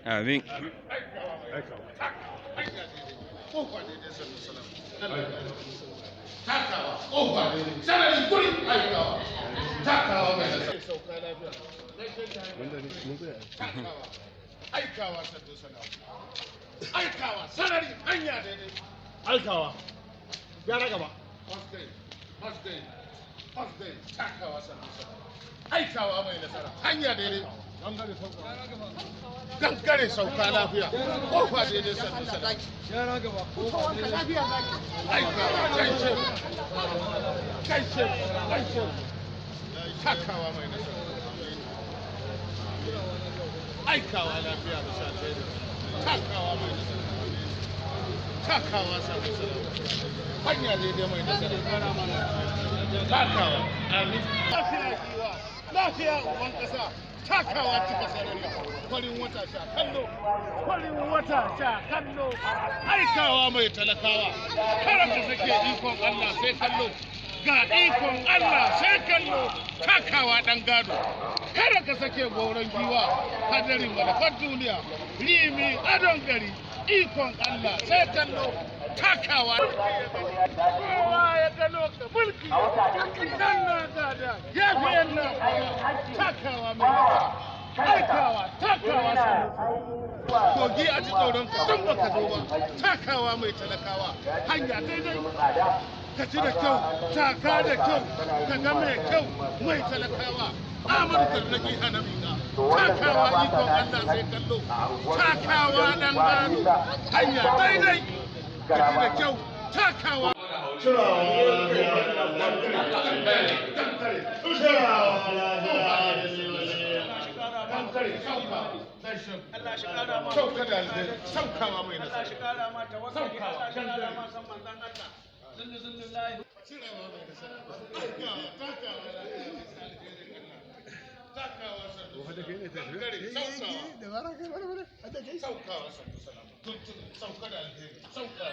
Amin. Takawa, ƙofa ne, sanadi guri aikawa, takawa mai nasara. Sauka lafiya. Takawa, aikawa sandu sanawa. Aikawa, sanadi hanya daidai. Aikawa, gyara gaba. Masdai, takawa sandu sanawa. Aikawa mai nasara, hanya daidai. Gangare sauka lafiya, ƙofa daidai sandu sanawa. Gyara gaba. Aikawa, gaishe, takawa mai nasara. Aikawa lafiya da shafe takawa mai nasara. Takawa sandu sanawa. Hanya daidai mai nasara. Takawa, amin. Lafiya giwa, lafiya uban ƙasa. Takawa cika sarari, farin wata sha kallo, aikawa mai talakawa, karanta sake ikon Allah sai kallo, ga ikon Allah sai kallo, takawa ɗan gado, kada ka sake goron giwa, hadarin malafar duniya, rimi adon gari, ikon Allah sai kallo, takawa. Kowa ya gano ka mulki, nan na gada, gefen nan, takawa mai nasara. Aikawa, takawa kogi a ji tsoron ka don baka zo ba, takawa mai talakawa, hanya daidai, ka ci da kyau, taka da kyau, ka ga mai kyau, mai talakawa, Amurka nake hana miƙa, takawa ikon Allah sai kallo, takawa ɗan gado, hanya daidai, ka ci da kyau, takawa. Sauka da alheri, saukawa mai nasara. Saukawa, sauka da alheri, saukawa.